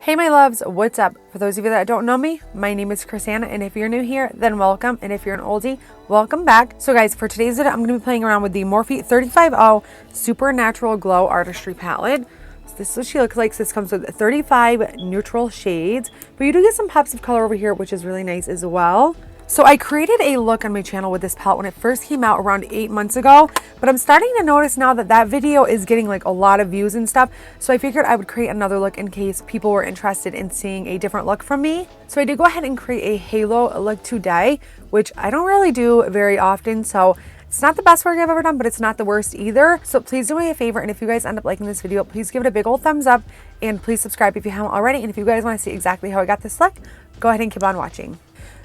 Hey my loves, what's up? For those of you that don't know me, my name is Crissanna, and if you're new here, then welcome, and if you're an oldie, welcome back. So guys, for today's video, I'm going to be playing around with the Morphe 35O Supernatural Glow Artistry palette. So this is what she looks like. So this comes with 35 neutral shades, but you do get some pops of color over here, which is really nice as well. So I created a look on my channel with this palette when it first came out around 8 months ago, but I'm starting to notice now that that video is getting like a lot of views and stuff. So I figured I would create another look in case people were interested in seeing a different look from me. So I did go ahead and create a halo look today, which I don't really do very often. So it's not the best work I've ever done, but it's not the worst either. So please do me a favor, and if you guys end up liking this video, please give it a big old thumbs up, and please subscribe if you haven't already. And if you guys want to see exactly how I got this look, go ahead and keep on watching.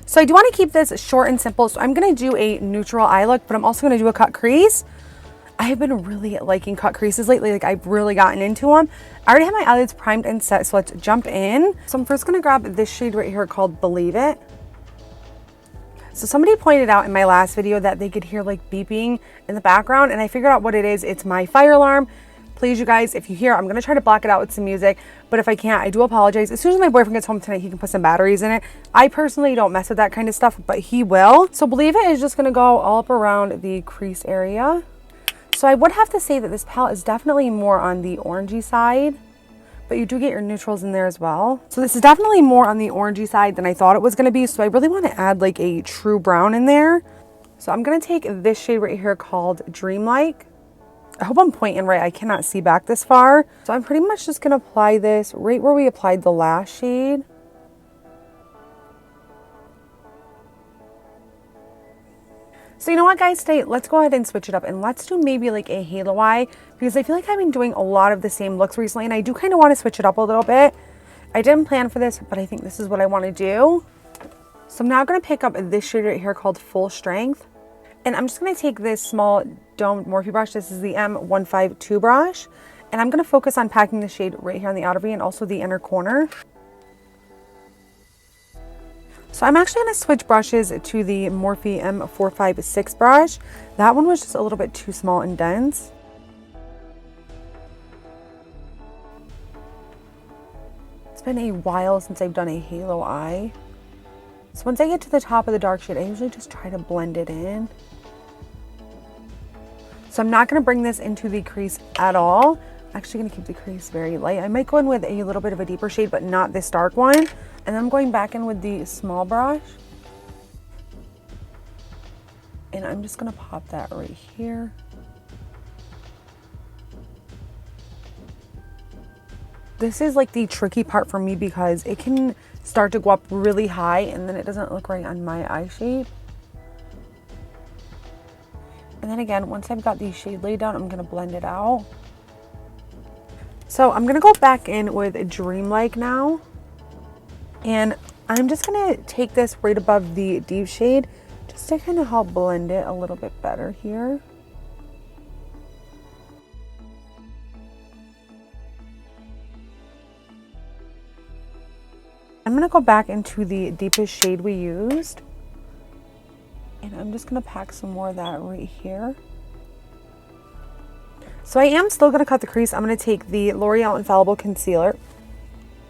So I do want to keep this short and simple, so I'm going to do a neutral eye look, but I'm also going to do a cut crease. I have been really liking cut creases lately. Like, I've really gotten into them. I already have my eyelids primed and set, so let's jump in. So I'm first going to grab this shade right here called Believe It. So somebody pointed out in my last video that they could hear like beeping in the background, and I figured out what it is. It's my fire alarm. Please, you guys, if you hear, I'm going to try to block it out with some music, but if I can't, I do apologize. As soon as my boyfriend gets home tonight, he can put some batteries in it. I personally don't mess with that kind of stuff, but he will. So Believe It is just going to go all up around the crease area. So I would have to say that this palette is definitely more on the orangey side, but you do get your neutrals in there as well. So this is definitely more on the orangey side than I thought it was going to be. So I really want to add like a true brown in there. So I'm going to take this shade right here called Dreamlike. I hope I'm pointing right. I cannot see back this far. So I'm pretty much just going to apply this right where we applied the last shade. So you know what, guys, today let's go ahead and switch it up, and let's do maybe like a halo eye, because I feel like I've been doing a lot of the same looks recently, and I do kind of want to switch it up a little bit. I didn't plan for this, but I think this is what I want to do. So I'm now going to pick up this shade right here called Full Strength. And I'm just going to take this small domed Morphe brush. This is the M152 brush. And I'm going to focus on packing the shade right here on the outer V and also the inner corner. So I'm actually going to switch brushes to the Morphe M456 brush. That one was just a little bit too small and dense. It's been a while since I've done a halo eye. So once I get to the top of the dark shade, I usually just try to blend it in. So I'm not going to bring this into the crease at all. I'm actually going to keep the crease very light. I might go in with a little bit of a deeper shade, but not this dark one. And then I'm going back in with the small brush. And I'm just going to pop that right here. This is like the tricky part for me because it can start to go up really high and then it doesn't look right on my eye shape. And then again, once I've got the shade laid down, I'm going to blend it out. So I'm going to go back in with Dreamlike now. And I'm just going to take this right above the deep shade just to kind of help blend it a little bit better here. I'm going to go back into the deepest shade we used. And I'm just going to pack some more of that right here. So I am still going to cut the crease. I'm going to take the L'Oreal Infallible Concealer.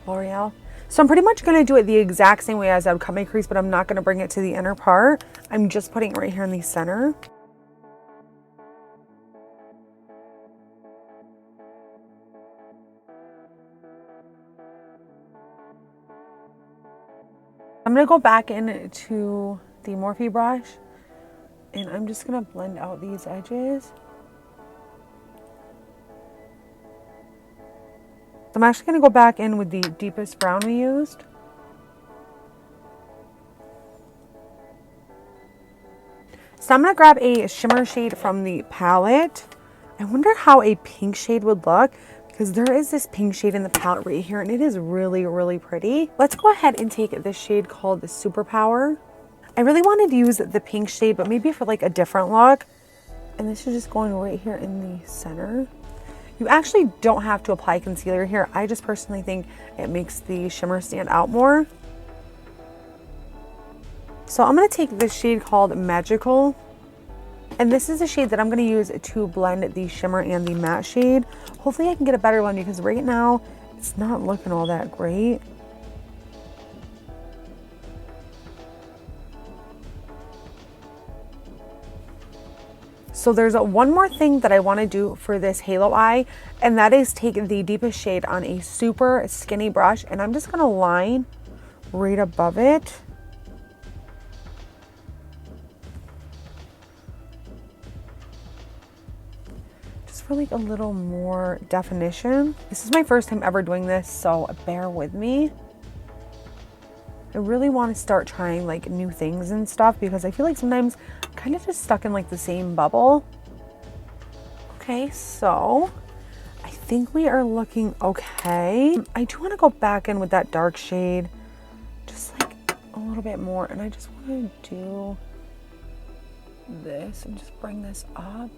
L'Oreal. So I'm pretty much going to do it the exact same way as I would cut my crease, but I'm not going to bring it to the inner part. I'm just putting it right here in the center. I'm going to go back into the Morphe brush, and I'm just going to blend out these edges. I'm actually going to go back in with the deepest brown we used. So I'm going to grab a shimmer shade from the palette. I wonder how a pink shade would look, because there is this pink shade in the palette right here, and it is really, really pretty. Let's go ahead and take this shade called the Superpower. I really wanted to use the pink shade, but maybe for like a different look. And this is just going right here in the center. You actually don't have to apply concealer here. I just personally think it makes the shimmer stand out more. So I'm going to take this shade called Magical. And this is a shade that I'm going to use to blend the shimmer and the matte shade. Hopefully I can get a better one, because right now It's not looking all that great. So there's one more thing that I want to do for this halo eye, and that is take the deepest shade on a super skinny brush, and I'm just going to line right above it. Just for like a little more definition. This is my first time ever doing this, so bear with me. I really want to start trying like new things and stuff because I feel like sometimes I'm kind of just stuck in like the same bubble. Okay, so I think we are looking okay. I do want to go back in with that dark shade just like a little bit more, and I just want to do this and just bring this up.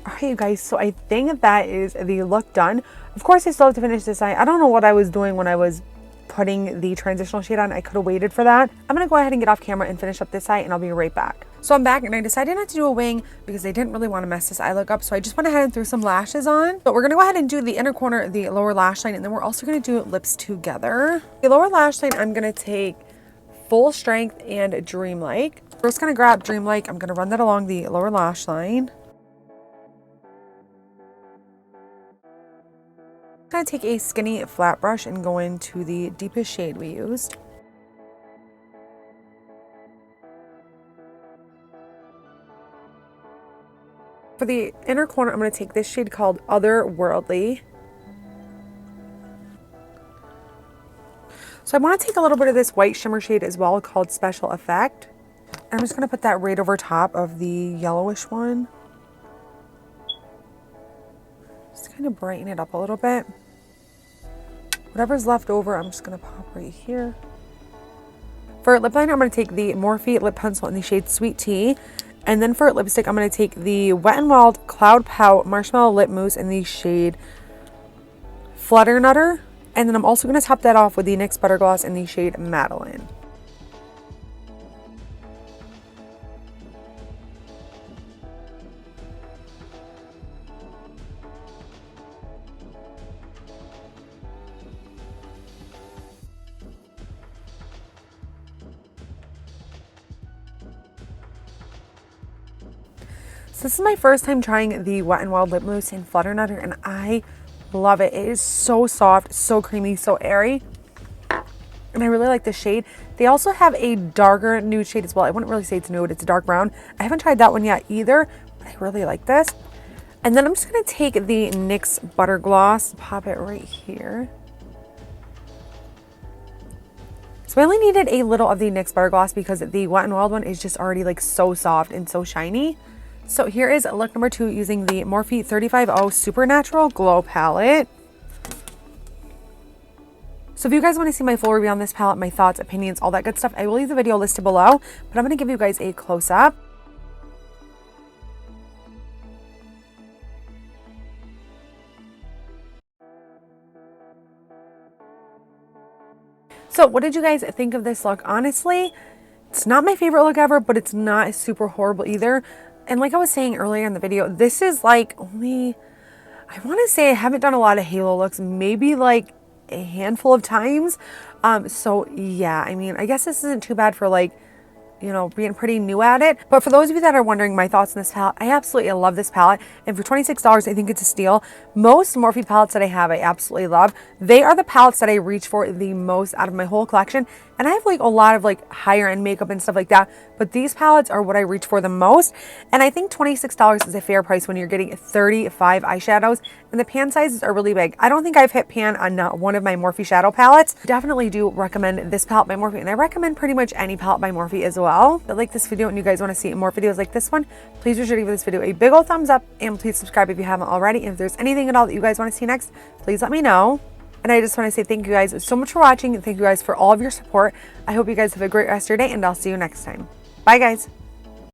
All right, you guys, so I think that is the look done. Of course, I still have to finish this eye. I don't know what I was doing when I was putting the transitional shade on. I could have waited for that. I'm gonna go ahead and get off camera and finish up this eye, and I'll be right back. So I'm back, and I decided not to do a wing because I didn't really want to mess this eye look up. So I just went ahead and threw some lashes on. But we're gonna go ahead and do the inner corner, the lower lash line, and then we're also gonna do lips together. The lower lash line, I'm gonna take Full Strength and Dreamlike. First, gonna grab Dreamlike. I'm gonna run that along the lower lash line. I'm going to take a skinny flat brush and go into the deepest shade we used. For the inner corner, I'm going to take this shade called Otherworldly. So I want to take a little bit of this white shimmer shade as well called Special Effect. And I'm just going to put that right over top of the yellowish one. Just kind of brighten it up a little bit. Whatever's left over, I'm just going to pop right here. For lip liner, I'm going to take the Morphe lip pencil in the shade Sweet Tea. And then for lipstick, I'm going to take the Wet n Wild Cloud Pout Marshmallow Lip Mousse in the shade Flutternutter. And then I'm also going to top that off with the NYX Butter Gloss in the shade Madeleine. So this is my first time trying the Wet n Wild Lip Mousse in Flutternutter, and I love it. It is so soft, so creamy, so airy, and I really like the shade. They also have a darker nude shade as well. I wouldn't really say it's nude, it's a dark brown. I haven't tried that one yet either, but I really like this. And then I'm just going to take the NYX Butter Gloss, pop it right here. So I only needed a little of the NYX Butter Gloss because the Wet n Wild one is just already like so soft and so shiny. So here is look number 2 using the Morphe 35O Supernatural Glow Palette. So if you guys want to see my full review on this palette, my thoughts, opinions, all that good stuff, I will leave the video listed below, but I'm going to give you guys a close-up. So what did you guys think of this look? Honestly, it's not my favorite look ever, but it's not super horrible either. And like I was saying earlier in the video, this is like only, I want to say I haven't done a lot of halo looks, maybe like a handful of times. So yeah, I mean, I guess this isn't too bad for like, you know, being pretty new at it. But for those of you that are wondering my thoughts on this palette, I absolutely love this palette. And for $26, I think it's a steal. Most Morphe palettes that I have, I absolutely love. They are the palettes that I reach for the most out of my whole collection. And I have like a lot of like higher end makeup and stuff like that. But these palettes are what I reach for the most. And I think $26 is a fair price when you're getting 35 eyeshadows. And the pan sizes are really big. I don't think I've hit pan on not one of my Morphe shadow palettes. Definitely do recommend this palette by Morphe. And I recommend pretty much any palette by Morphe as well. If you like this video and you guys want to see more videos like this one, please be sure to give this video a big old thumbs up. And please subscribe if you haven't already. And if there's anything at all that you guys want to see next, please let me know. And I just want to say thank you guys so much for watching, and thank you guys for all of your support. I hope you guys have a great rest of your day, and I'll see you next time. Bye guys.